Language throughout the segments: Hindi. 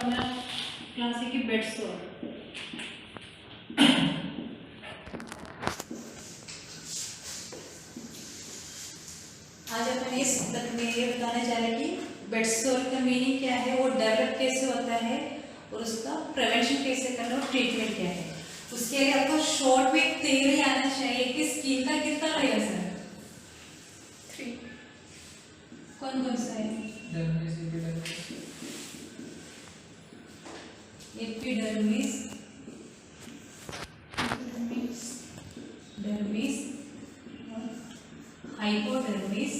अपना क्लास है कि बेड सोर। आज अपन इस में ये बताने जा रहे हैं कि बेड सोर का मीनिंग क्या है, वो डेवलप कैसे होता है और उसका प्रिवेंशन कैसे करना और ट्रीटमेंट क्या है। उसके लिए आपको शॉर्ट में थियरी आना चाहिए कि स्किन का कितना लेयर है। 3 कौन कौन सा है? Epidermis, dermis, hypodermis.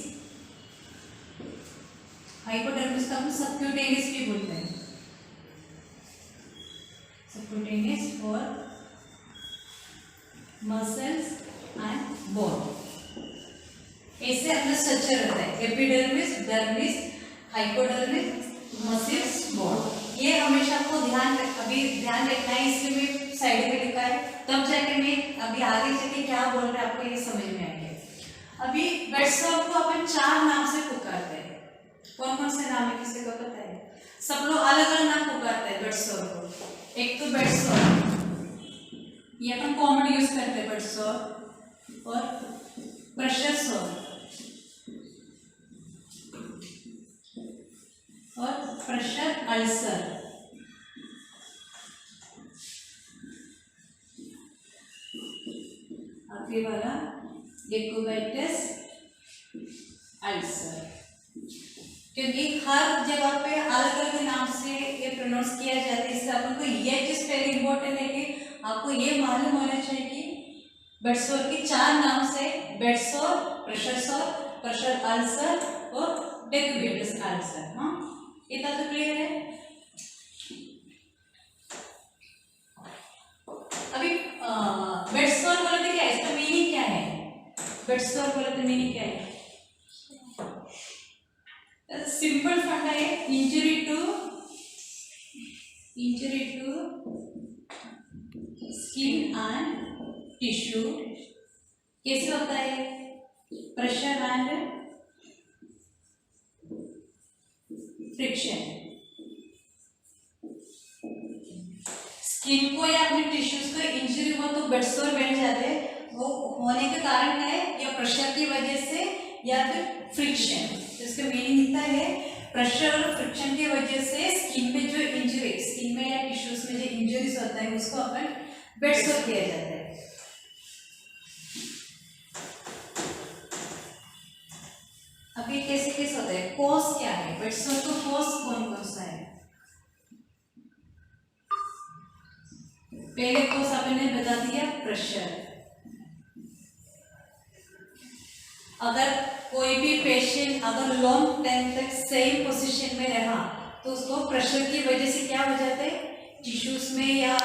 हाइपोडर्मिस का हम सबक्यूटेनियस भी बोलते हैं, subcutaneous for muscles and bone. ऐसे अपना स्ट्रक्चर रहता है, epidermis, dermis, hypodermis, muscles, bone. ये हमेशा आपको ध्यान रखना है, इसलिए मैं साइड में लिखा है, तब जाके मैं अभी आगे चलके क्या बोल रहे हैं आपको ये समझ में आएंगे। अभी बेड सोर को अपन 4 नाम से पुकारते हैं। कौन कौन से नाम है, किसी को पता है? सब लोग अलग अलग नाम पुकारते हैं बेड सोर को। एक तो बेड सोर, ये अपन कॉमन यूज करते हैं बेड सोर, और प्रेशर सोर और प्रेशर अल्सर। आखिरी वाला डेकोबाइटिस अल्सर। क्योंकि हर जगह पे अलग अलग नाम से ये प्रोनाउंस किया जाता है, इससे अपन को ये चीज पहले इम्पोर्टेंट है कि आपको ये मालूम होना चाहिए कि बेड सोर के 4 नाम से बेड सोर, प्रेशर अल्सर और डेकोबाइटिस अल्सर। हाँ, इतना तो क्लियर है। अभी बेड सोर बोले तो क्या है, इसका मीनिंग क्या है? बेड सोर बोले तो मीनिंग क्या है? सिंपल फंडा है, injury to skin and tissue. कैसे होता है? Pressure and friction. स्किन को या अपने टिश्यूज को इंजरी हो तो बेड सोर बन जाते हैं। वो होने का कारण है या प्रेशर की वजह से या फिर फ्रिक्शन। इसका मीनिंग इतना है, प्रेशर और फ्रिक्शन की वजह से स्किन में जो इंजरी, स्किन में या टिश्यूज में जो इंजरीज होता है उसको अपन बेड सोर किया जाता है। अब ये कैसे कैसे होता है, कॉज क्या है, बेड सोर का कॉज कौन कौन सा है? पहले कॉज आपने बता दिया, प्रेशर। अगर कोई भी पेशेंट अगर लॉन्ग टाइम तक सेम पोजीशन में रहा तो उसको प्रेशर की वजह से क्या हो जाता है, टिश्यूज में या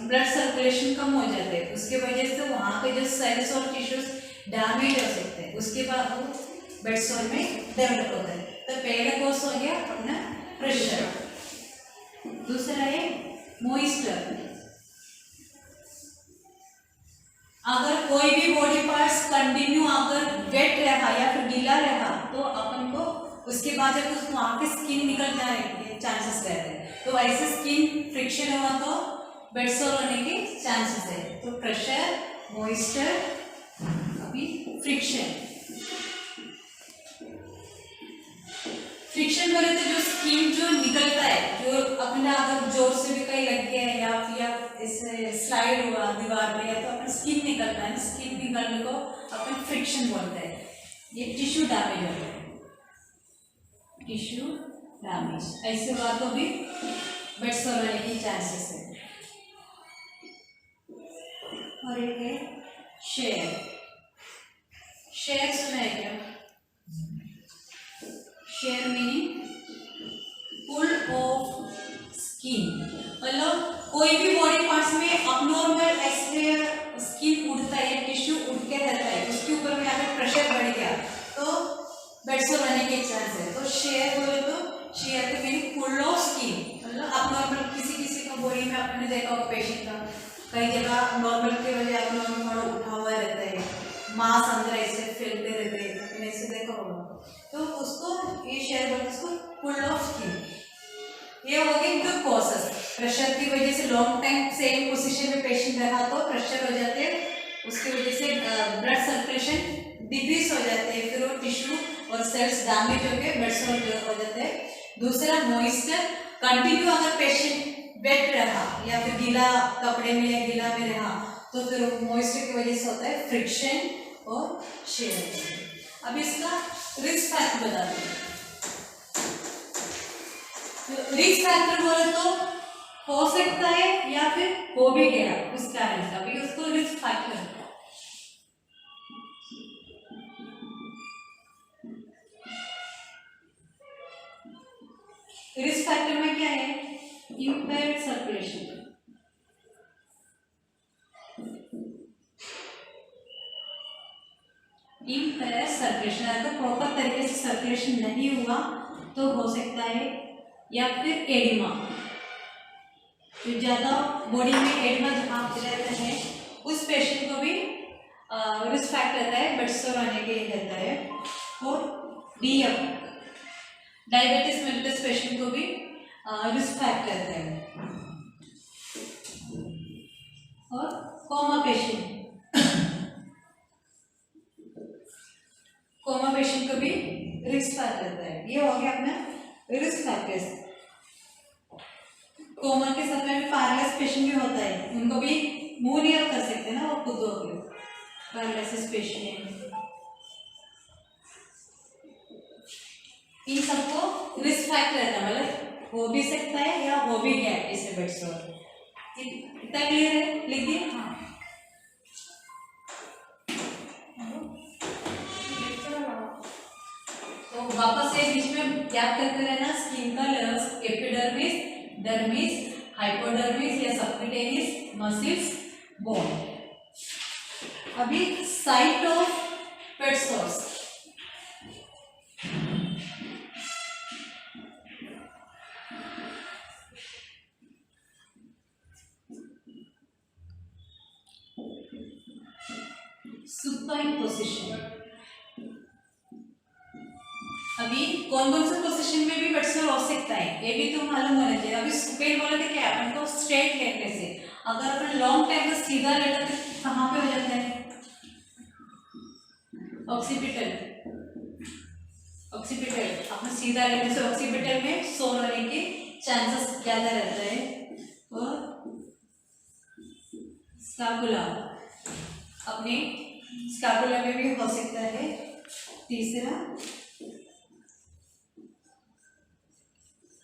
ब्लड सर्कुलेशन कम हो जाता है, उसके वजह से वहाँ पे जो सेल्स और टिश्यूज डैमेज हो सकते हैं, उसके बाद वो बेड सोर में डेवलप होता है। तो पहला कॉज हो गया अपना प्रेशर। दूसरा है मॉइस्चर। अगर कोई भी बॉडी पार्ट्स कंटिन्यू अगर वेट रहा या फिर गीला रहा तो अपन को उसके बाद जब उसको वहाँ पे स्किन निकल जाने के चांसेस रहते हैं, तो ऐसे स्किन फ्रिक्शन हुआ तो बेड सोर होने के चांसेस है। तो प्रेशर, मॉइस्चर, अभी फ्रिक्शन। फ्रिक्शन बोले तो जो स्किन जो निकलता है, जो अपना अगर जोर से भी कहीं लग गया है या फिर इससे स्लाइड हुआ दीवार पे, या तो अपना स्किन निकलता है, स्किन निकलने को अपन फ्रिक्शन बोलते हैं। ये टिश्यू डैमेज होता है, टिश्यू डैमेज। ऐसे हुआ तो भी बेड सोर होने की चांसेस है। और एक है शेयर। शेयर सुना है क्या? Shear meaning pull of skin. मतलब कोई भी बॉडी पार्ट्स में अबनॉर्मल ऐसे स्किन उड़ता है, टिश्यू उड़ के रहता है, उसके ऊपर में अगर प्रेशर बढ़ गया तो बेड सोर होने के चांस है। तो शेयर बोले तो शेयर का मीनिंग पुल ऑफ स्किन, मतलब अबनॉर्मल किसी का बॉडी में आपने देखा होगा पेशेंट का कई जगह नॉर्मल के वजह अबनॉर्मल उठा हुआ रहता है, मांस अंदर ऐसे फैलते रहते हैं, आपने ऐसे देखा होगा, तो उसको ये शेयर बोलते हैं, उसको पुल ऑफ स्किन। ये हो गए इनके कॉजेस। प्रेशर की वजह से लॉन्ग टाइम सेम पोजीशन में पेशेंट रहा तो प्रेशर हो जाते हैं, उसकी वजह से ब्लड सर्कुलेशन डिक्रीज हो जाते हैं, फिर वो टिश्यू और सेल्स डैमेज होकर ब्लड सॉल्व हो जाते हैं। दूसरा मॉइस्चर, कंटिन्यू अगर पेशेंट वेट रहा या फिर गीला कपड़े में या गीला में रहा तो फिर मॉइस्चर की वजह से होता है फ्रिक्शन और शेयर। अब इसका रिस्क फैक्टर बता दें। रिस्क फैक्टर बोले तो हो सकता है या फिर हो भी गया उस कारण से, अभी उसको रिस्क फैक्टर। रिस्क फैक्टर में क्या है? Impaired circulation. इम्पेयर्ड सर्कुलेशन अगर प्रॉपर तरीके से सर्कुलेशन नहीं हुआ तो हो सकता है, या फिर एडिमा, जो ज्यादा बॉडी में एडिमा जहाँ रहता है उस पेशेंट को भी रिस्क फैक्टर रहता है, ब्लड सॉर आने के लिए रहता है। और डीएम, डायबिटीज मेलिटस पेशेंट को भी रिस्क फैक्टर रहता है। और कोमा पेशेंट, कोमा पेशेंट को भी रिस्क फैक्टर रहता है। ये हो गया अपना रिस्क फैक्टर्स। कोमा के समय में पैरालिसिस पेशेंट भी होता है, उनको भी मूव नहीं कर सकते ना वो खुद, हो गए पैरालिसिस पेशेंट। इन सबको रिस्क फैक्टर रहता है, मतलब हो भी सकता है या हो भी गया इसे ब्लड सॉर। इतना क्लियर है? लिख दिए? हाँ। तो वापस से बीच में याद करते रहना, स्किन का लेयर्स एपिडर्मिस, डर्मिस, हाइपोडर्मिस या सबक्यूटेनियस, मसल्स, बोन। अभी site of blood source. Supine position. अभी कौन कौन से पोजीशन में भी ब्लड सॉर हो सकता है ये भी तो मालूम होना चाहिए। अभी सुपेन बोले थे क्या, अपन को स्ट्रेट लेटने से, अगर अपन लॉन्ग टाइम में सीधा लेटा तो कहाँ पे हो जाता है? ऑक्सीपिटल। ऑक्सीपिटल अपने सीधा लेटने से ऑक्सीपिटल में सोर होने के चांसेस ज्यादा रहता है। और स्कैपुला, अपने स्कैपुला में भी हो सकता है। तीसरा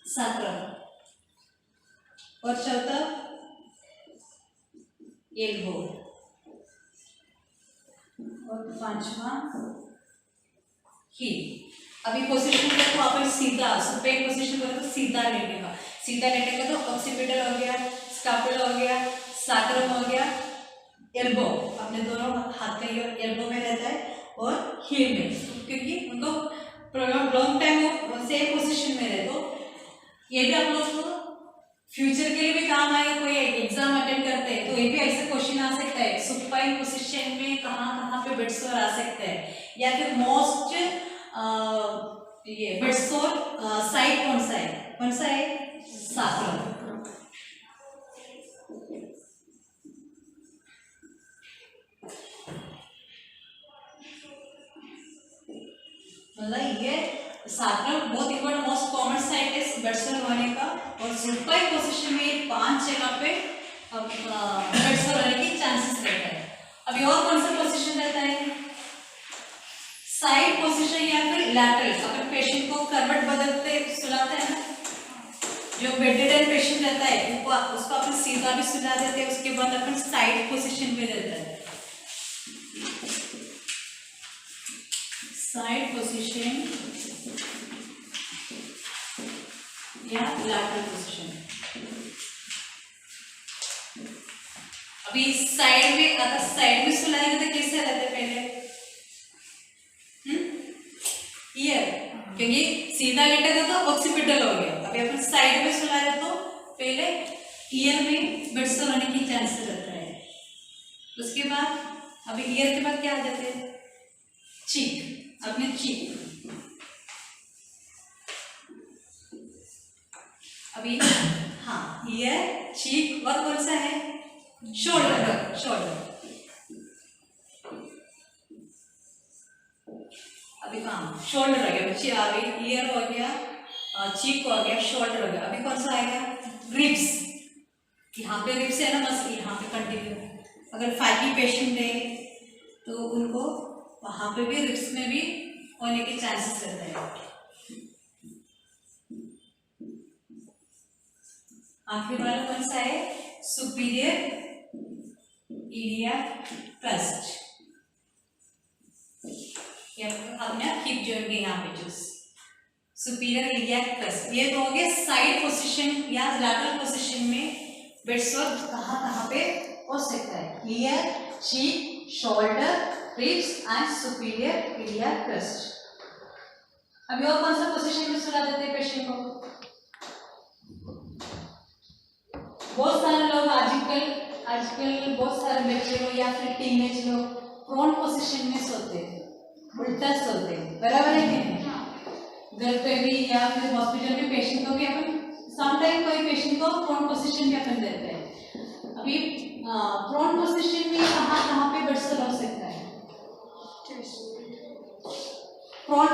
सैक्रम, और चौथा एल्बो, और पांचवा हील। अभी पोजीशन देखो अपन सीधा, सुपेन पोजीशन बोले तो सीधा लेटेगा, सीधा लेटेगा तो ऑक्सीपिटल हो गया, स्कैपुला हो गया, सैक्रम हो गया, एल्बो अपने दोनों हाथ का एल्बो में रहता है, और हील में, क्योंकि उनको लॉन्ग टाइम वो सेम पोजीशन में रहे तो ये भी आप लोग को फ्यूचर के लिए भी काम आएगा। कोई एग्जाम अटेंड करते हैं तो ये भी ऐसे क्वेश्चन आ सकता है, सुपाइन पोजीशन में कहाँ कहाँ पे ब्लड सॉर आ सकता है, या फिर मोस्ट ये ब्लड सॉर साइट कौन सा है? कौन सा है? सैक्रम। मतलब ये सैक्रम बहुत इंपॉर्टेंट मोस्ट कॉमन साइट है ब्लड सॉर होने का, और सुपाइन पोजीशन में 5 जगह पे ब्लड सॉर होने के चांसेस रहता है। अभी और कौन सा पोजीशन रहता है? साइड पोजीशन या फिर लैटरल। अगर पेशेंट को करवट बदलते सुलाते हैं ना, जो बेडरिडन पेशेंट रहता है उसको अपन सीधा भी सुला देते हैं, उसके बाद अपन साइड पोजीशन में रहता है, साइड पोजीशन या लैटरल पोजीशन। अभी साइड में, अगर साइड में सुलाएंगे तो कैसे रहते पहले? ईयर, क्योंकि सीधा लेटेगा तो ऑक्सीपिटल हो गया। अभी अपन साइड में सुलाए तो पहले ईयर में ब्लड सॉर होने की चांसेस रहता है। उसके बाद अभी ईयर के बाद क्या आ जाते हैं? चीक, अपने चीक। अभी हाँ, ईयर, चीक और कौन सा है, शोल्डर। शोल्डर अभी काम शोल्डर हो गया बच्चे, अभी ईयर हो गया, चीक हो गया, शोल्डर हो गया। अभी कौन सा आएगा, रिब्स। यहाँ पे रिब्स है ना, बस यहाँ पे कंटिन्यू। अगर फैटी पेशेंट है तो उनको वहाँ पे भी रिब्स में भी होने के चांसेस रहते हैं। आखिर वाला कौन सा है, सुपीरियर इलियाक क्रस्ट। हमने हिप जॉइंट के यहाँ पे चूज सुपीरियर इलियाक क्रस्ट। ये तो हो गया साइड पोजीशन या लैटरल पोजीशन में बेडसोर कहाँ पे हो सकता है, year, cheek, shoulder, ribs and superior iliac crust. अभी और कौन सा पोजीशन में सुला देते हैं पेशेंट को, बहुत सारे लोग आजकल बहुत सारे बच्चे लोग या फिर टीनेज लोग प्रोन पोजीशन में सोते हैं, उल्टा सोते हैं, बराबर है कि नहीं? घर पे भी या फिर हॉस्पिटल में पेशेंट को भी अपन समटाइम कोई पेशेंट को प्रोन पोजीशन भी अपन देते हैं। अभी प्रोन पोजीशन में कहाँ पे बेडसोर हो सकता है, प्रोन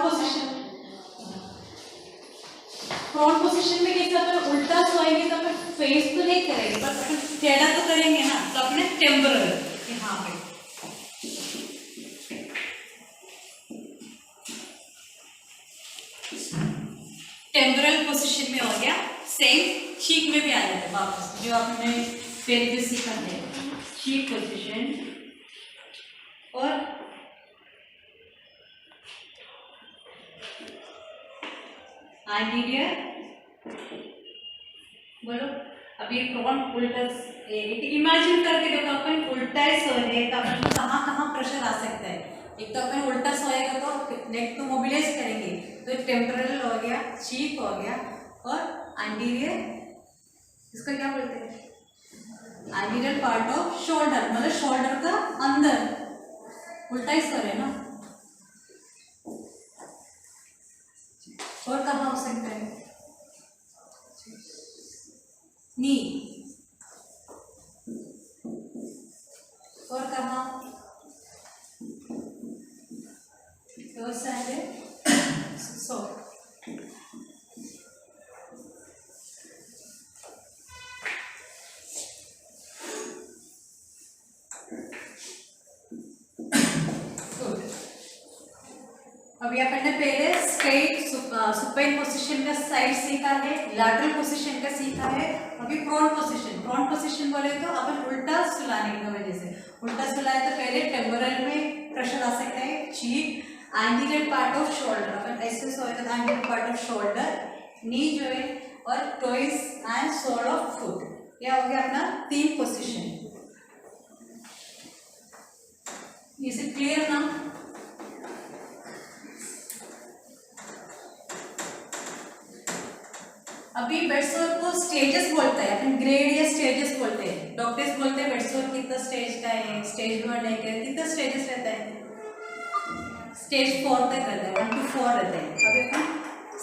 पोजीशन में कैसे अपन उल्टा सोएंगे तो अपन फेस तो नहीं करेंगे पर अपन टेढ़ा तो करेंगे ना, तो अपने टेम्परल यहाँ पे टेम्परल पोजीशन में हो गया। सेम चीक में भी आ जाता है वापस, जो आपने पहले भी सीखा है, चीक पोजीशन। और एंटीरियर बोलो, अभी प्रोन उल्टा इमेजिन करके देखो, अपन उल्टा ही सोए तो अपन को कहाँ प्रेशर आ सकता है। एक तो अपन उल्टा सोएगा तो नेक तो मोबिलाइज करेंगे, तो टेम्पोरल हो गया, चीक हो गया, और एंटीरियर इसका क्या बोलते हैं, एंटीरियर पार्ट ऑफ शोल्डर, मतलब शोल्डर का अंदर उल्टा ही सो रहे ना। और कहाँ हो सकता है, नी, और कहाँ सो। अभी अपन ने पहले स्ट्रेट सुपाइन पोजीशन का साइड सीखा है, लैटरल पोजीशन का सीखा है। अभी प्रोन पोजीशन बोले तो अपन उल्टा सुलाने की वजह से, उल्टा सुलाए तो पहले टेम्पोरल में प्रेशर आ सकता है, cheek, anterior part of shoulder, अपन ऐसे सोए तो anterior part of shoulder, knee joint और toes and sole of foot. यह हो गया अपना 3 पोजीशन। इसे क्लियर ना? अभी बेडसोर को स्टेजेस बोलते हैं अपन, ग्रेड या स्टेजेस बोलते हैं। डॉक्टर्स बोलते हैं बेडसोर कितना स्टेज का है, स्टेज 1 है, कितना स्टेजेस रहता है, स्टेज 4 तक रहता है, 1 to 4 रहते हैं। अभी अपन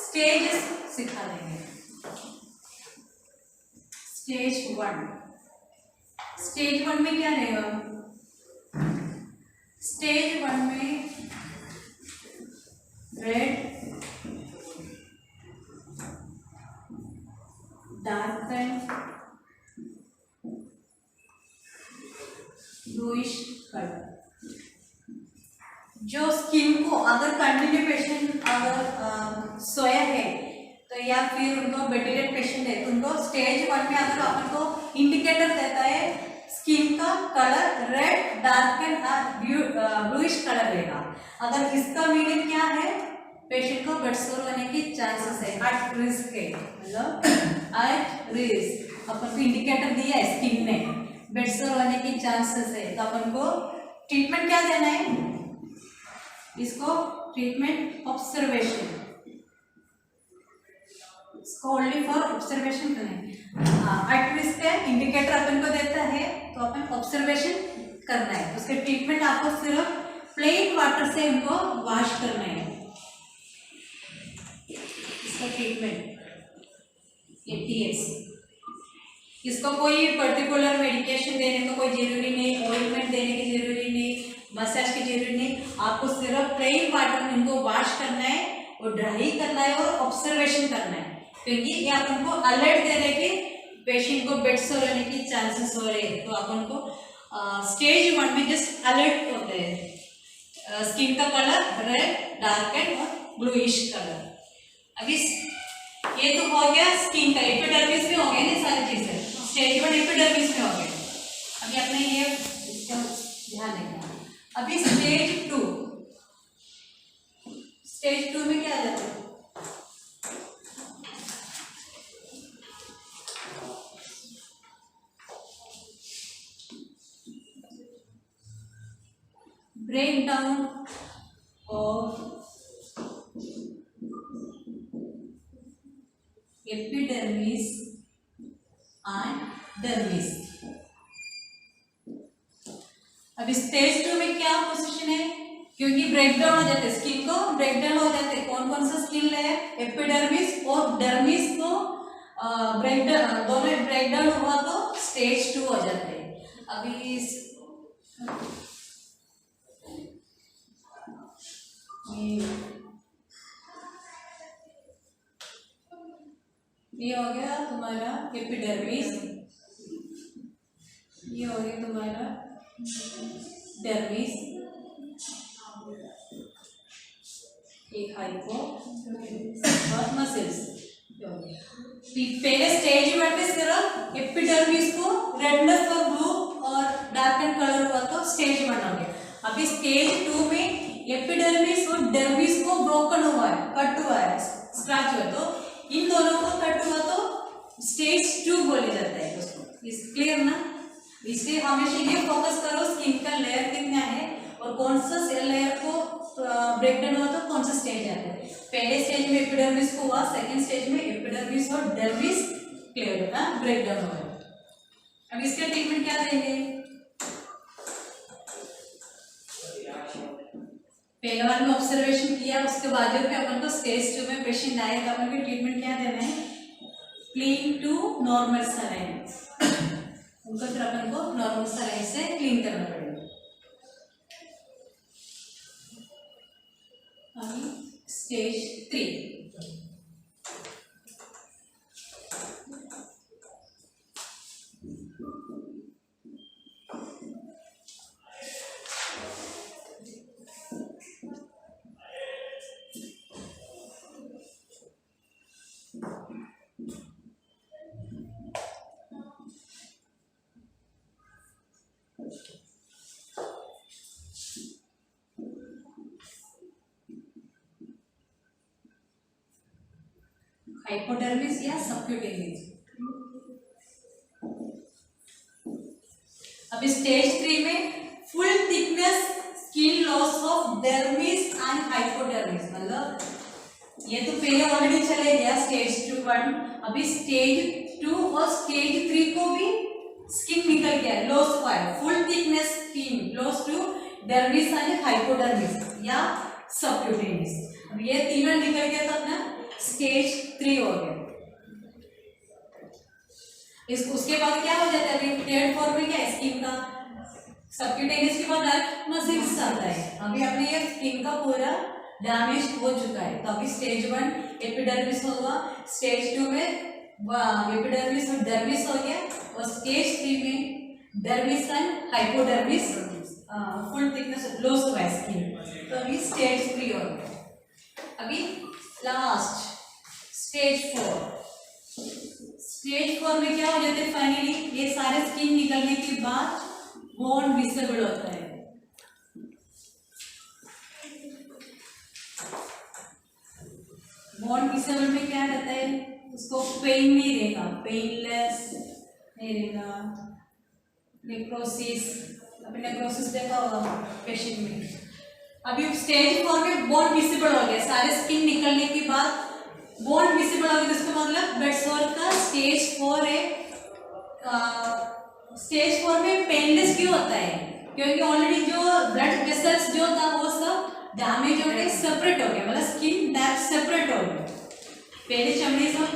स्टेजेस सिखा देंगे। स्टेज 1 में क्या रहेगा, स्टेज 1 में रेड, डार्क ब्लूइश कलर। जो स्किन को अगर कंटिन्यू पेशेंट अगर सोया है तो या फिर उनको बेडेड पेशेंट है तो उनको स्टेज 1 में अगर अपन को इंडिकेटर देता है स्किन का colour red, dark and bluish colour रहेगा। अगर इसका मीनिंग क्या है, पेशेंट को बेडसोर होने की चांसेस है, एट रिस्क है, मतलब एट रिस्क अपन को इंडिकेटर दिया है स्किन में, बेडसोर होने की चांसेस है। तो अपन को ट्रीटमेंट क्या देना है, इसको ट्रीटमेंट ऑब्जर्वेशन, इसको ओनली फॉर ऑब्जर्वेशन करना है। एट रिस्क है, इंडिकेटर अपन को देता है तो अपन ऑब्जर्वेशन करना है। उसके ट्रीटमेंट आपको सिर्फ प्लेन वाटर से इनको वॉश करना है, इसका ट्रीटमेंट। ये TX। इसको कोई पर्टिकुलर मेडिकेशन देने का कोई जरूरी नहीं, ऑइंटमेंट देने की जरूरी नहीं, मसाज की जरूरी नहीं, आपको सिर्फ प्लेन वाटर में इनको वॉश करना है और ड्राई करना है और ऑब्जर्वेशन करना है, क्योंकि ये अपन को अलर्ट दे रहे कि पेशेंट को बेड सोर होने की चांसेस हो रहे हैं। तो अपन को स्टेज 1 में जस्ट अलर्ट होते हैं। स्किन का कलर रेड, डार्क एंड और ब्लूइश कलर। अभी ये तो हो गया स्किन का, एपिडर्मिस में हो गए ना सारी चीजें, स्टेज 1 एपिडर्मिस में हो गए। अभी अपने ये इसका ध्यान रखना। अभी स्टेज 2, स्टेज 2 में क्या आ जाता है? breakdown of epidermis and dermis। अब स्टेज 2 में क्या पोजीशन है? क्योंकि ब्रेकडाउन हो जाते हैं, स्किन को ब्रेकडाउन हो जाते हैं। कौन कौन सा स्किन लेयर? एपिडर्मिस और डर्मिस को ब्रेकडाउन, दोनों ब्रेकडाउन हुआ तो स्टेज 2 हो जाते हैं। अभी ये हो गया तुम्हारा एपिडर्मिस, ये हो गया तुम्हारा डर्मिस, एक हाइपो और मसल्स। पहले स्टेज 1 में सिर्फ एपिडर्मिस को रेडनेस और ब्लू और डार्क एंड कलर हुआ तो स्टेज 1 हो गया। अभी स्टेज 2 में एपिडर्मिस और डर्मिस को ब्रोकन हुआ है, कट हुआ है, स्क्रैच हुआ, तो इन दोनों को कट हुआ तो स्टेज 2 बोले जाता है उसको। इस क्लियर ना? इसलिए हमेशा ये फोकस करो स्किन का लेयर कितना है और कौन सा सेल लेयर को ब्रेकडाउन हुआ तो कौन सा स्टेज आता है। पहले स्टेज में एपिडर्मिस को हुआ, सेकंड स्टेज में एपिडर्मिस और डर्मिस क्लियर होता ब्रेकडाउन हुआ। अब इसका ट्रीटमेंट क्या देंगे? पहले वाले में ऑब्जर्वेशन किया, उसके बाद जो भी अपन को स्टेज 2 में पेशेंट आए तो अपन को ट्रीटमेंट क्या देना है? क्लीन टू नॉर्मल सलाइन, उनको फिर अपन को नॉर्मल सलाइन से क्लीन करना पड़ेगा। अभी स्टेज 3, हाइपोडर्मिस या सबक्यूटेनियस। अब स्टेज 3 में full thickness skin loss of dermis and hypodermis, मतलब ये तो पहले ऑलरेडी चले गया स्टेज 1। अभी स्टेज 2 और स्टेज 3 को भी स्किन निकल गया, लॉस हुआ है, full thickness skin loss to dermis and hypodermis या सबक्यूटेनियस। अब ये तीनों निकल गया तो अपना स्टेज 3 हो गया। उसके बाद क्या हो जाता है? अभी थर्ड फॉर्म में क्या है? स्किन का सबक्यूटेनियस के बाद मसल्स आता है। अभी अपने ये स्किन का पूरा डैमेज हो चुका है, तो अभी स्टेज 1 एपिडर्मिस होगा, स्टेज 2 में एपिडर्मिस और डर्मिस हो गया और स्टेज 3 में dermis and hypodermis full thickness loss हुआ है स्किन, तो अभी स्टेज 3 हो गया। अभी लास्ट स्टेज 4, स्टेज 4 में क्या हो जाते हैं? फाइनली ये सारे स्किन निकलने के बाद बोन विजिबल होता है। बोन विजिबल में क्या रहता है? उसको पेन नहीं रहेगा, पेनलेस नहीं रहेगा, नेक्रोसिस, अभी नेक्रोसिस देखा होगा पेशेंट में। अभी स्टेज 4 में बोन विजिबल हो गया, सारे स्किन निकलने के बाद बोन विजिबल हो गया, इसका मतलब बेड सोर का स्टेज 4 है। स्टेज 4 में पेनलेस क्यों होता है? क्योंकि ऑलरेडी जो ब्लड वेसल्स जो था वो सब डैमेज हो गए, सेपरेट हो गया, मतलब स्किन सेपरेट हो गया। पहले चमड़ी सब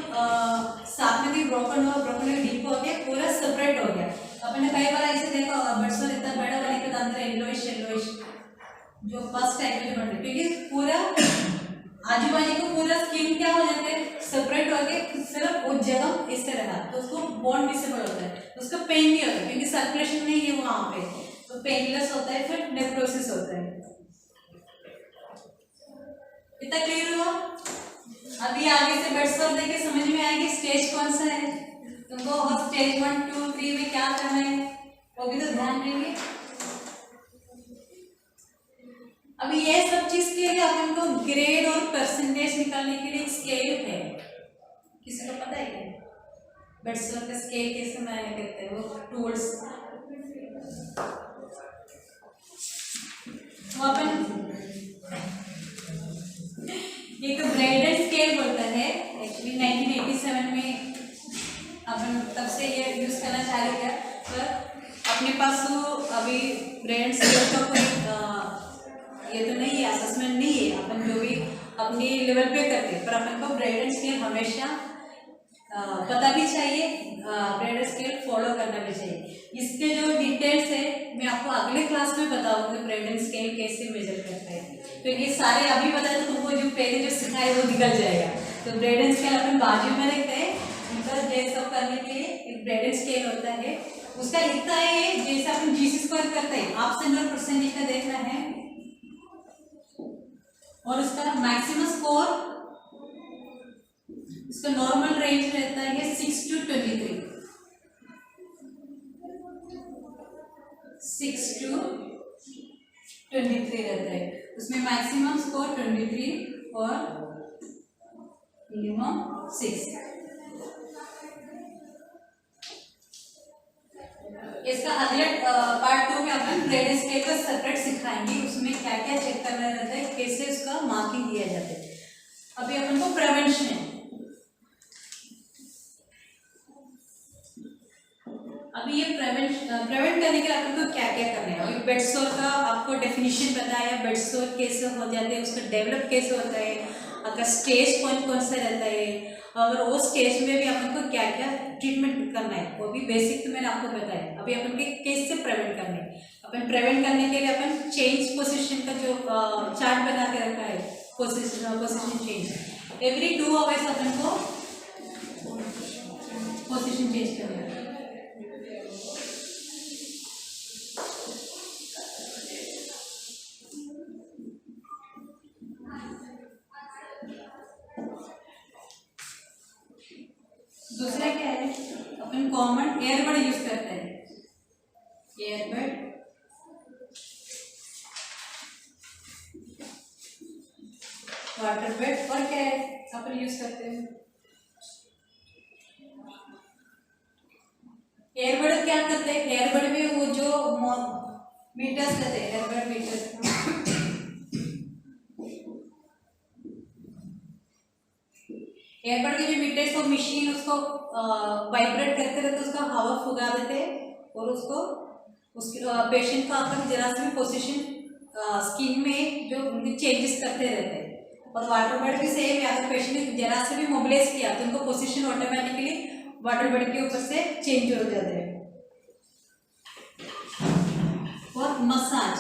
साथ में थी, ब्रोकन हुआ डीप हो गया, पूरा सेपरेट हो गया। अपन ने कई बार ऐसे देखा होगा बट्स और इतना बड़ा वाले के अंदर येलोइश जो फर्स्ट टाइम में जो बन रही, क्योंकि पूरा आजू बाजू को पूरा स्किन क्या हो जाता है, सेपरेट हो गया, सिर्फ वो जगह इससे रहा तो उसको बॉन्ड विजिबल होता है, तो उसका पेन नहीं होता क्योंकि सर्कुलेशन नहीं है वहां पे, तो पेनलेस होता है, फिर नेक्रोसिस होता है। इतना क्लियर हुआ? अभी आगे से बेड स्वर देखे समझ में आएगी स्टेज कौन सा है तुमको, और स्टेज 1 2 3 में क्या करना है वो भी तो ध्यान देंगे। अभी ये सब चीज के लिए अपन को ग्रेड और परसेंटेज निकालने के लिए एक स्केल है, किसी को पता है क्या बेड स्वर का स्केल कैसे बनाया करते हैं, वो टूल्स वो अपन एक ब्राइडल स्केल बोलता है, एक्चुअली 1987 में अपन तब से ये यूज करना चालू किया, पर अपने पास तो अभी ब्राइडल स्केल का कोई ये तो नहीं है, असेसमेंट नहीं है, अपन जो भी अपनी लेवल पे करते हैं, पर अपन को ब्राइडल स्केल हमेशा पता भी चाहिए, ब्राइडल स्केल फॉलो करना भी चाहिए। इसके जो डिटेल्स है मैं आपको अगले क्लास में बताऊंगी, ब्राइडल स्केल कैसे मेजर करते हैं, तो ये सारे अभी बताए तो तुमको जो पहले जो सिखाए वो निकल जाएगा। तो ब्राइडल स्केल अपन बाजू में रखते हैं, उनका ये सब करने के लिए एक ब्राइडल स्केल होता है, उसका इतना है जैसे अपन जीसी स्क्वायर करते हैं, ऑप्शन और परसेंटेज का देखना है, और उसका मैक्सिमम स्कोर, इसका नॉर्मल रेंज रहता है 6 to 23, 6 to 23 रहता है, उसमें मैक्सिमम स्कोर 23 और मिनिमम 6। इसका अगले पार्ट 2 में अपन ब्राइडल स्केल का सेपरेट सिखाएंगे, उसमें क्या क्या चेक करना रहता है, कैसे उसका मार्किंग दिया जाता है। अभी अपन को प्रिवेंशन है, अभी ये प्रिवेंट करने के लिए अपन को क्या क्या करना है। अभी बेड सोर का आपको डेफिनेशन बताया, बेड सोर कैसे हो जाते हैं, उसका डेवलप कैसे होता है, अगर स्टेज कौन कौन सा रहता है, और वो स्टेज में भी अपन को क्या क्या ट्रीटमेंट करना है, वो भी बेसिक तो मैंने आपको बताया। अभी अपन के कैसे प्रिवेंट करना है, अपन प्रिवेंट करने के लिए अपन चेंज पोजीशन का जो चार्ट बना के रखा है, पोजीशन चेंज एवरी 2 आवर्स अपन को पोजीशन चेंज करना है। दूसरा क्या है, अपन कॉमन एयरबड यूज करते हैं, एयरबड, वाटर बेड, और क्या है अपन यूज करते हैं एयरबड। क्या करते हैं एयरबड में, वो जो मीटर्स रहते हैं, एयरबड मीटर्स, एयरबड के जो मीटर्स को मशीन उसको वाइब्रेट करते रहते, उसका हवा फुगा देते हैं, और उसको उसके पेशेंट का अपन जरा सी भी पोजीशन स्किन में जो उनके चेंजेस करते रहते हैं। और वाटर बेड भी सेम है, अगर पेशेंट ने जरा से भी मोबिलाइज किया तो उनको पोजीशन ऑटोमेटिकली वाटर बेड के ऊपर से चेंज हो जाते हैं। और मसाज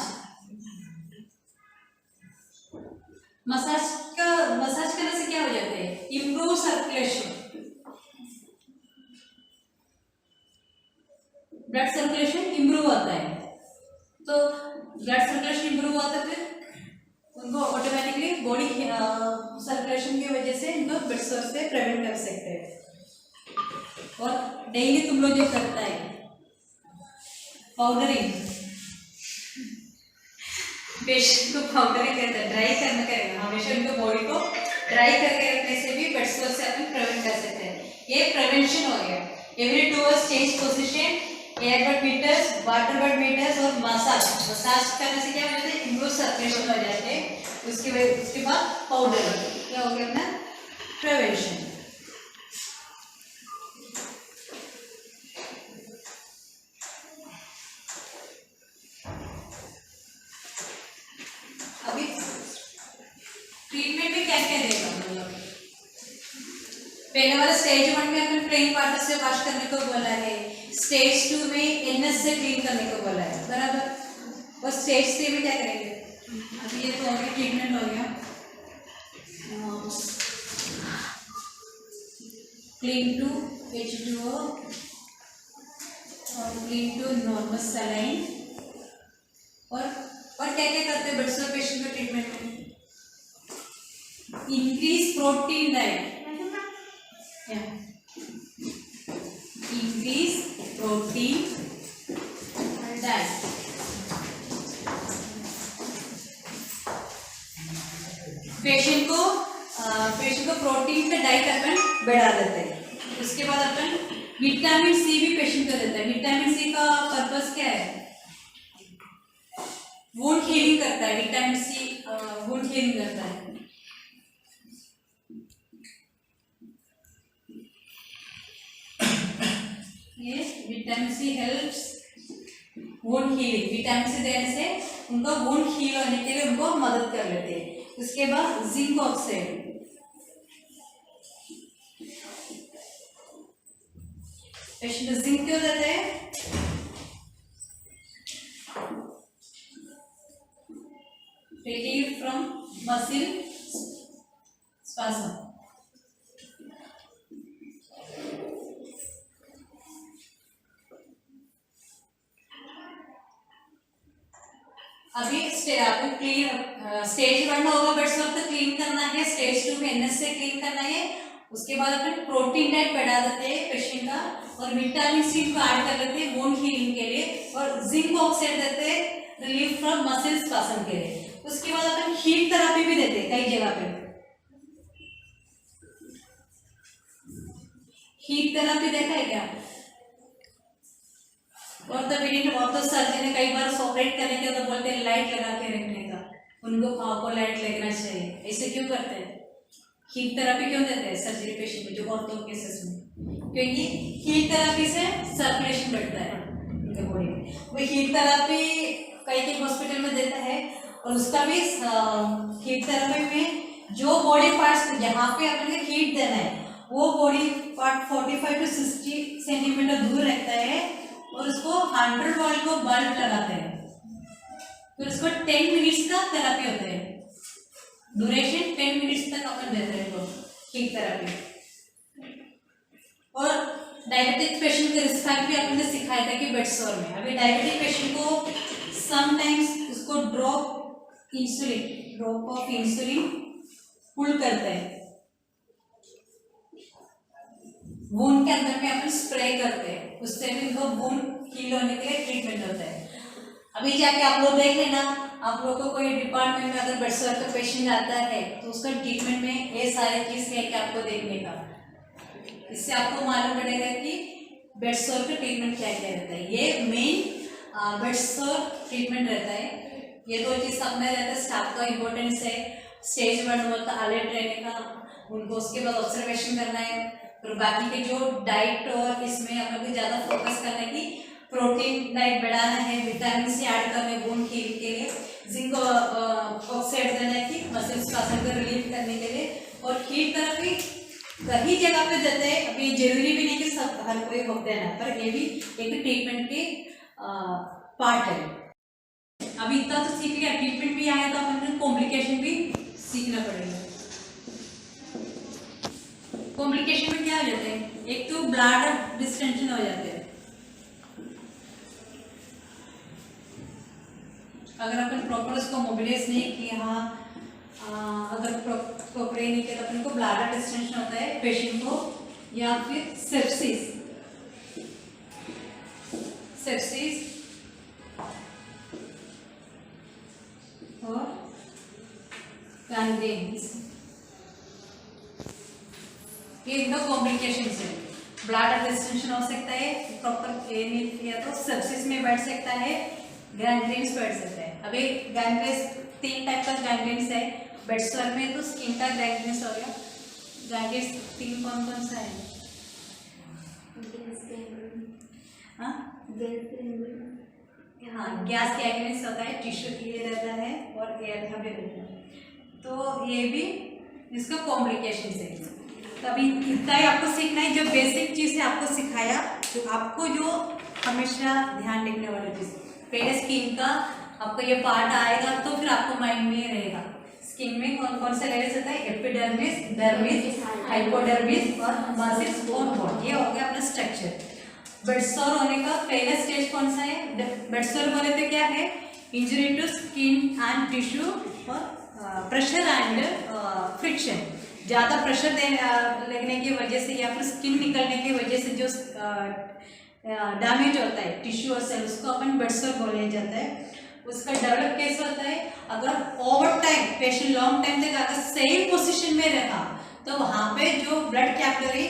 करने से क्या हो जाता है, improve circulation, blood circulation improve होता है, तो ब्लड सर्कुलेशन इम्प्रूव होता है, फिर उनको ऑटोमेटिकली बॉडी सर्कुलेशन की वजह से इनको ब्लड सोर्स से प्रिवेंट कर सकते हैं। और डेली तुम लोग जो करता है पाउडरिंग, पेशेंट को पाउडरिंग करता है, ड्राई करना करेगा, हमेशा उनको बॉडी को ड्राई करके रखने से भी ब्लड सोर्स से अपन प्रिवेंट कर सकते हैं। ये प्रिवेंशन हो गया। Every 2 hours change position, airbed mattress, water bed mattress, और मसाज करने से क्या हो जाता है, इम्प्रूव सर्कुलेशन हो जाते हैं। उसके बाद पाउडर, क्या हो गया अपना प्रिवेंशन। अभी ट्रीटमेंट में क्या क्या देगा, मतलब पहले वाला स्टेज 1 में अपन प्लेन वाटर से वॉश करने को बोला है, स्टेज 2 में एनएस से क्लीन करने को बोला है, बराबर। और स्टेज 3 में क्या करेंगे? अभी ये तो ऑलरेडी ट्रीटमेंट हो गया, क्लीन टू H2O और क्लीन टू नॉर्मल सलाइन। और क्या क्या करते हैं ब्लड सॉल्व पेशेंट के ट्रीटमेंट में? Increase protein diet, increase protein diet. Patient को प्रोटीन का डाइट अपन बढ़ा देते हैं। उसके बाद अपन विटामिन सी भी पेशेंट को देते हैं। विटामिन सी का पर्पस क्या है? वुंड हीलिंग करता है। विटामिन सी वुंड हीलिंग करता है। ये vitamin C helps wound healing. Vitamin C देने से उनका वुंड हील होने के लिए उनको मदद कर लेते हैं। उसके बाद जिंक ऑक्साइड, पेशेंट को जिंक क्यों देते हैं? Relieve from muscle spasm. अभी स्टेज 1 होगा ब्लड सॉल्व तो क्लीन करना है, स्टेज 2 में एनएस से क्लीन करना है। उसके बाद अपन प्रोटीन डाइट बढ़ा देते हैं पेशेंट का, और विटामिन सी को ऐड कर लेते हैं वुंड हीलिंग के लिए, और जिंक ऑक्साइड देते हैं रिलीफ फ्रॉम मसल स्पाज़म के लिए। उसके बाद अपन हीट थेरेपी भी देते हैं कई जगह पे। हीट थेरेपी देखा है क्या? और सर्जन ने कई बार ऑपरेट करने के तो बोलते हैं लाइट लगा के रखने का, उनको पाँव को लाइट लगना चाहिए। ऐसे क्यों करते हैं? हीट थेरेपी क्यों देते हैं सर्जरी पेशेंट में, जो ऑर्थो केसेस में? क्योंकि हीट थेरेपी से सर्कुलेशन बढ़ता है उनके बॉडी में। वो हीट थेरेपी कई हॉस्पिटल में देता है, और उसका भी हीट थेरेपी में जो बॉडी पार्ट्स जहाँ पे अपन हीट देना है वो बॉडी पार्ट 45 to 60 सेंटीमीटर दूर रहता है, और उसको 100 वॉल्ट को बल्ब लगाते हैं। फिर उसको 10 मिनट्स का थेरेपी होता है, ड्यूरेशन 10 मिनट्स तक अपन देते हैं वो हीट थेरेपी। और डायबिटिक पेशेंट के रिस्क फैक्टर भी आपने सिखाया था कि बेड सोर में। अभी डायबिटिक पेशेंट को समटाइम्स उसको ड्रॉप ऑफ इंसुलिन पुल करते हैं, वुंड के अंदर में अपन स्प्रे करते हैं, उससे भी उनको वुंड हील होने के लिए ट्रीटमेंट होता है। अभी जाके आप लोग देख लेना, आप लोग को कोई डिपार्टमेंट में अगर बेड सोर का पेशेंट आता है तो उसका ट्रीटमेंट में ये सारे चीज है कि आपको देखने का, इससे आपको मालूम पड़ेगा कि बेड सोर का ट्रीटमेंट क्या क्या रहता है। ये मेन बेड सोर ट्रीटमेंट रहता है। ये दो चीज सामने रहता है। स्टाफ का इम्पोर्टेंस है, स्टेज 1 होता है अलर्ट रहने का, उनको उसके बाद ऑब्जर्वेशन करना है। और बाकी के जो डाइट और इसमें अपन को ज़्यादा फोकस करना है कि प्रोटीन डाइट बढ़ाना है, विटामिन सी ऐड करना है वुंड हीलिंग के लिए, जिंक ऑक्साइड देना है कि मसल स्पाज़म को रिलीव करने के लिए, और हीट थेरेपी कहीं जगह पे देते हैं। अभी जरूरी भी नहीं कि सब हर कोई हो देना, पर ये भी एक ट्रीटमेंट के पार्ट है। अभी इतना तो सीख लिया, ट्रीटमेंट भी आया तो अपन को कॉम्प्लिकेशन भी सीखना पड़ेगा। कॉम्प्लिकेशन में क्या हो जाते हैं? एक तो ब्लड डिस्टेंशन हो जाते हैं। अगर अपन प्रॉपर उसको मोबिलाइज नहीं किया, अगर प्रॉपर नहीं किया तो अपन को ब्लड डिस्टेंशन होता है पेशेंट को, या फिर सेप्सिस और गैंग्रीन्स। ये दो कॉम्प्लिकेशन है। ब्लड डिस्टेंशन हो सकता है, प्रॉपर केयर नहीं किया तो सेप्सिस में बढ़ सकता है, गैंग्रीन्स बढ़ सकता है। अभी गैंग्रीन्स 3 टाइप का गैंग्रीन्स है बेड सोर में, तो स्किन का गैंग्रीन्स हो गया। गैंग्रीन्स 3 कौन कौन सा है? हाँ, गैस गैंग्रीन्स होता है, टिश्यू के लिए रहता है, और एयर का भी रहता है। तो ये भी इसका कॉम्प्लिकेशन है। तो अभी इतना ही आपको सीखना है, जो बेसिक चीज़ है आपको सिखाया, तो आपको जो हमेशा ध्यान रखने वाली चीज़, पहले स्किन का आपको ये पार्ट आएगा तो फिर आपको माइंड में रहेगा स्किन में कौन कौन से लेयर्स होता है, एपिडर्मिस, डर्मिस, हाइपोडर्मिस और मसिल्स और बॉडी। ये हो गया अपना स्ट्रक्चर। बेडसोर होने का पहला स्टेज कौन सा है? बेडसोर बोले तो क्या है? Injury to skin and tissue और प्रेशर एंड फ्रिक्शन। ज़्यादा प्रेशर लगने की वजह से या फिर स्किन निकलने की वजह से जो डैमेज होता है टिश्यू और सेल, उसको अपन बेडसोर बोला जाता है। उसका डेवलप कैसे होता है? अगर over time patient long time तक अगर सेम पोजीशन में रहा तो वहाँ पे जो ब्लड कैपिलरी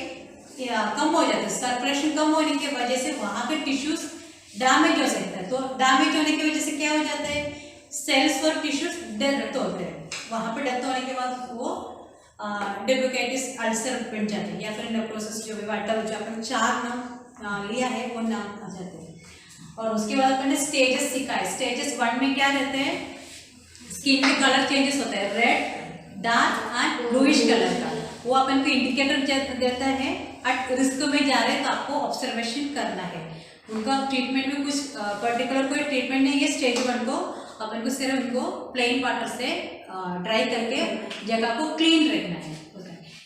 कम हो जाता है, सर्कुलेशन कम होने की वजह से वहाँ पे टिश्यूज डैमेज हो सकता है। तो डैमेज होने की वजह से क्या हो जाता है? सेल्स और टिश्यूज डेथ होते हैं। वहाँ पे डेथ होने के बाद वो डेब्यूकेटिस अल्सर बन जाते हैं या फिर नेक्रोसिस, जो भी वाटर जो अपन 4 नाम लिया है वो नाम आ जाते हैं। और उसके बाद अपन ने स्टेजेस सीखा है। स्टेजेस 1 में क्या रहते हैं? स्किन में कलर चेंजेस होता है, red, dark and bluish colour का। वो अपन को इंडिकेटर देता है एट रिस्क में जा रहे हैं तो आपको ऑब्जर्वेशन करना है। उनका ट्रीटमेंट में कुछ पर्टिकुलर कोई ट्रीटमेंट नहीं है। स्टेज 1 को अपन को सिर्फ उनको प्लेन वाटर से ड्राई करके जगह को क्लीन रखना है।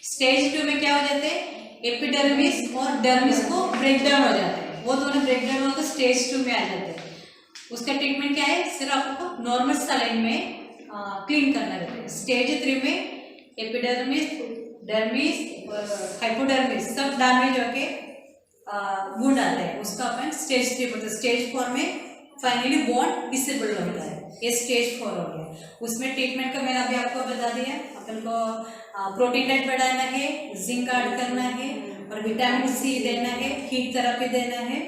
स्टेज 2 में क्या हो जाते हैं? एपिडर्मिस और डर्मिस को ब्रेक डाउन हो जाते हैं। वो दोनों ब्रेक डाउन होकर स्टेज 2 में आ जाते हैं। उसका ट्रीटमेंट क्या है? सिर्फ आपको नॉर्मल सलाइन में क्लीन करना रहता है। स्टेज 3 में एपिडर्मिस, डर्मिस और हाइपोडर्मिस सब डैमेज होके वुंड आता है, उसका अपन स्टेज 3 बोलते हैं। स्टेज 4 में फाइनली बोन डिसेबल होता है, ये स्टेज 4 हो गया। उसमें ट्रीटमेंट का मैंने अभी आपको बता दिया। अपन को प्रोटीन डाइट बढ़ाना है, जिंक ऐड करना है और विटामिन सी देना है, हीट थेरेपी देना है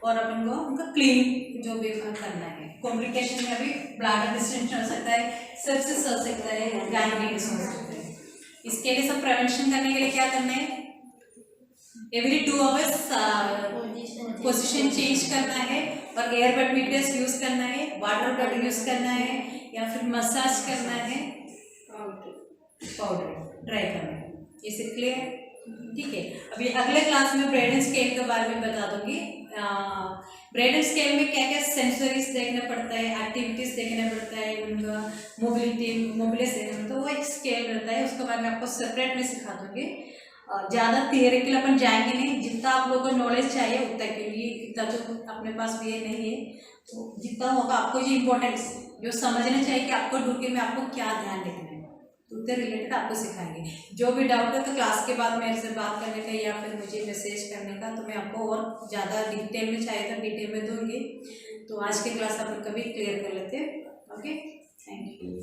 और अपन को उनका क्लीन जो भी करना है। कॉम्प्लिकेशन में अभी ब्लैडर डिस्टेंशन हो सकता है, सेप्सिस हो सकता है, गैंग्रीनस हो सकता है। इसके लिए सब प्रिवेंशन करने के लिए क्या करना है? एवरी 2 आवर्स पोजीशन चेंज करना है और एयरबड मीटर्स यूज करना है, वाटर बड यूज करना है या फिर मसाज करना है, पाउडर ट्राई करना है। ये सीख लिया, ठीक है। अभी अगले क्लास में ब्रेडन स्केल के बारे में बता दूंगी। ब्रेडन स्केल में क्या क्या सेंसरीज देखना पड़ता है, एक्टिविटीज देखना पड़ता है, उनका मोबिलिटी देखना पड़ता है। वो एक स्केल रहता है, उसके बारे में आपको सेपरेट में सिखा दूंगी। ज़्यादा थियरिकल अपन जाएंगे नहीं, जितना आप लोगों को नॉलेज चाहिए उतना के लिए, इतना तो अपने पास भी ये नहीं है। तो जितना होगा आपको जो इम्पोर्टेंस जो समझना चाहिए कि आपको ड्यूटी में आपको क्या ध्यान रखना है, उससे रिलेटेड आपको सिखाएंगे। जो भी डाउट है तो क्लास के बाद मेरे से बात करने का या फिर मुझे मैसेज करने का, तो मैं आपको और ज़्यादा डिटेल में चाहिए तो डिटेल में दूंगी। तो आज की क्लास आप कभी क्लियर कर लेते हैं। Okay, thank you.